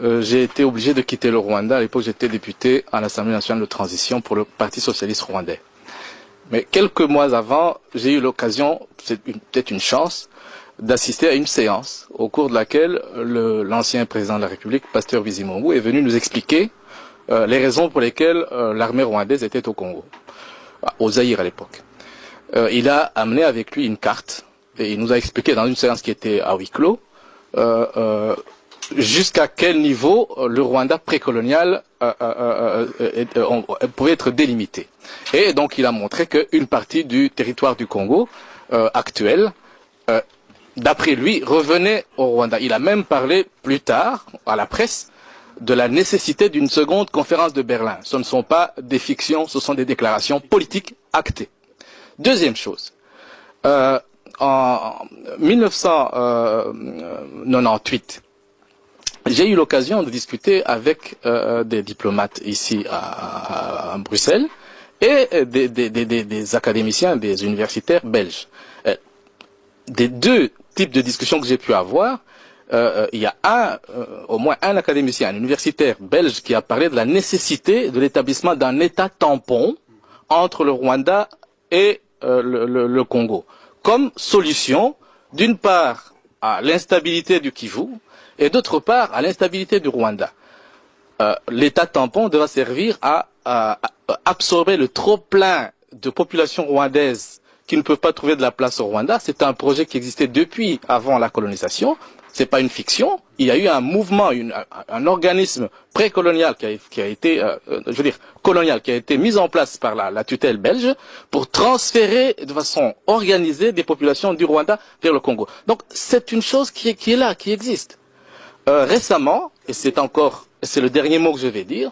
j'ai été obligé de quitter le Rwanda. À l'époque, j'étais député à l'Assemblée nationale de transition pour le Parti socialiste rwandais. Mais quelques mois avant, j'ai eu l'occasion, c'est peut-être une chance, d'assister à une séance au cours de laquelle l'ancien président de la République, Pasteur Bizimungu, est venu nous expliquer les raisons pour lesquelles l'armée rwandaise était au Congo, au Zaïre à l'époque. Il a amené avec lui une carte et il nous a expliqué dans une séance qui était à huis clos jusqu'à quel niveau le Rwanda précolonial pouvait être délimité. Et donc il a montré qu'une partie du territoire du Congo actuel, d'après lui, revenait au Rwanda. Il a même parlé plus tard, à la presse, de la nécessité d'une seconde conférence de Berlin. Ce ne sont pas des fictions, ce sont des déclarations politiques actées. Deuxième chose, en 1998, j'ai eu l'occasion de discuter avec des diplomates ici à Bruxelles et des académiciens, des universitaires belges. Des deux types de discussions que j'ai pu avoir, il y a au moins un académicien, un universitaire belge qui a parlé de la nécessité de l'établissement d'un État tampon entre le Rwanda et le Congo, comme solution, d'une part, à l'instabilité du Kivu, et d'autre part à l'instabilité du Rwanda. L'État tampon devra servir à absorber le trop-plein de populations rwandaises qui ne peuvent pas trouver de la place au Rwanda. C'est un projet qui existait depuis avant la colonisation. C'est pas une fiction. Il y a eu un mouvement, un organisme précolonial qui a été, je veux dire, colonial, qui a été mis en place par la tutelle belge pour transférer de façon organisée des populations du Rwanda vers le Congo. Donc c'est une chose qui est là, qui existe. Récemment, et c'est le dernier mot que je vais dire,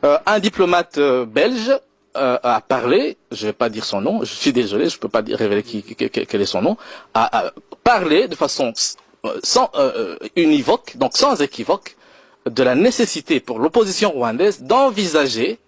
un diplomate belge a parlé, je ne vais pas dire son nom, je suis désolé, je ne peux pas révéler quel est son nom, a parlé de façon univoque, donc sans équivoque, de la nécessité pour l'opposition rwandaise d'envisager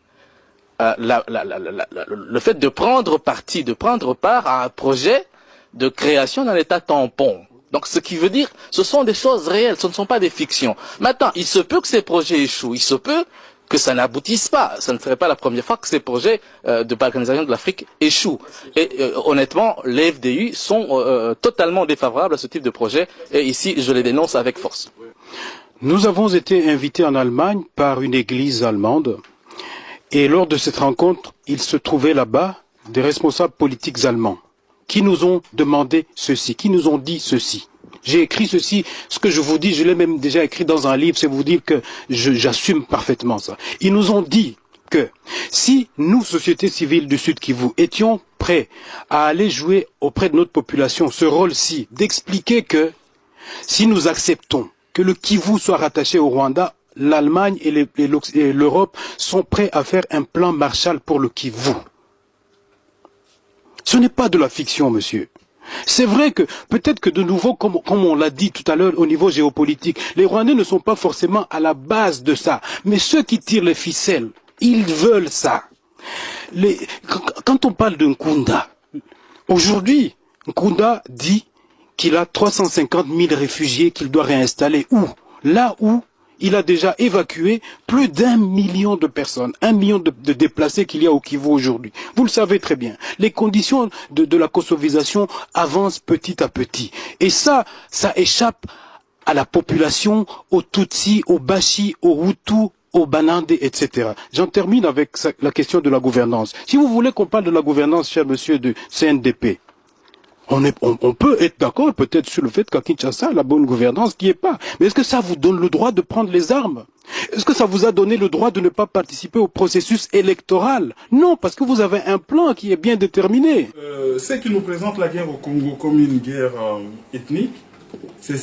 le fait de prendre part à un projet de création d'un État tampon. Donc ce qui veut dire, ce sont des choses réelles, ce ne sont pas des fictions. Maintenant, il se peut que ces projets échouent, il se peut que ça n'aboutisse pas. Ça ne serait pas la première fois que ces projets de balkanisation de l'Afrique échouent. Et honnêtement, les FDU sont totalement défavorables à ce type de projet, et ici, je les dénonce avec force. Nous avons été invités en Allemagne par une église allemande, et lors de cette rencontre, il se trouvait là-bas des responsables politiques allemands qui nous ont demandé ceci, qui nous ont dit ceci. J'ai écrit ceci, ce que je vous dis, je l'ai même déjà écrit dans un livre, c'est vous dire que j'assume parfaitement ça. Ils nous ont dit que si nous, société civile du Sud Kivu, étions prêts à aller jouer auprès de notre population ce rôle-ci, d'expliquer que si nous acceptons que le Kivu soit rattaché au Rwanda, l'Allemagne et l'Europe sont prêts à faire un plan Marshall pour le Kivu. Ce n'est pas de la fiction, monsieur. C'est vrai que peut-être que de nouveau, comme on l'a dit tout à l'heure au niveau géopolitique, les Rwandais ne sont pas forcément à la base de ça. Mais ceux qui tirent les ficelles, ils veulent ça. Quand on parle de Nkunda, aujourd'hui, Nkunda dit qu'il a 350 000 réfugiés qu'il doit réinstaller. Où? Là où il a déjà évacué plus d'1 million de personnes, 1 million de déplacés qu'il y a au Kivu aujourd'hui. Vous le savez très bien. Les conditions de la kosovisation avancent petit à petit. Et ça échappe à la population, aux Tutsis, aux Bashi, aux Hutus, aux Banande, etc. J'en termine avec la question de la gouvernance. Si vous voulez qu'on parle de la gouvernance, cher monsieur du CNDP, on peut être d'accord peut-être sur le fait qu'à Kinshasa, la bonne gouvernance n'y est pas. Mais est-ce que ça vous donne le droit de prendre les armes? Est-ce que ça vous a donné le droit de ne pas participer au processus électoral? Non, parce que vous avez un plan qui est bien déterminé. Ce qui nous présente la guerre au Congo comme une guerre ethnique, c'est